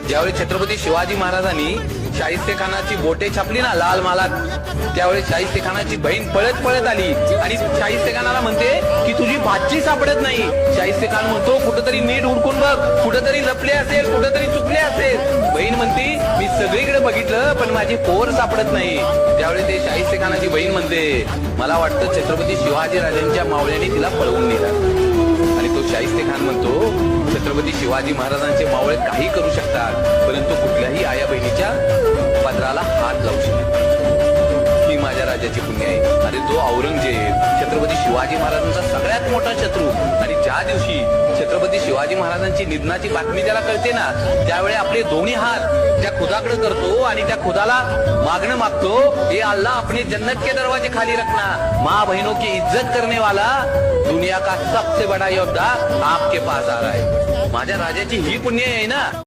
ज्यावेळी छत्रपती शिवाजी महाराजांनी शाहिस्तेखानाची बोटे छापली ना लाल मालात, त्यावेळी शाहिस्तेखानाची बहीण पळत पळत आली आणि शाहिस्तेखानाला म्हणते की तुझी भाची सापडत नाही. शाहिस्तेखान म्हणतो कुठंतरी नीट उडकून बघ, कुठंतरी लपले असेल, कुठंतरी चुकले असेल. बहीण म्हणती मी सगळीकडे बघितलं पण माझी पोर सापडत नाही. त्यावेळी ते शाहिस्तेखानाची बहीण म्हणते मला वाटतं छत्रपती शिवाजी राजांच्या मावळ्याने तिला पळवून नेलं. आणि तो शाहिस्तेखान म्हणतो छत्रपती शिवाजी महाराजांचे मावळे काही करू शकतात परंतु कुठल्याही आया बहिणीच्या पदराला हात लावू शकतात. ही माझ्या राजाची पुण्य आहे. अरे जो औरंगजेब छत्रपती शिवाजी महाराजांचा सगळ्यात मोठा शत्रू, आणि ज्या दिवशी छत्रपती शिवाजी महाराजांची निधनाची बातमी त्याला कळते ना, त्यावेळी आपले दोन्ही हात त्या खुदाकडे करतो आणि त्या खुदाला मागणं मागतो, हे अल्लाह अपने जन्नत के दरवाजे खाली रखना, माँ बहनों की इज्जत करने वाला दुनिया का सबसे बड़ा योद्धा आपके पास आ रहा है. माझ्या राजाची ही पुण्य आहे ना.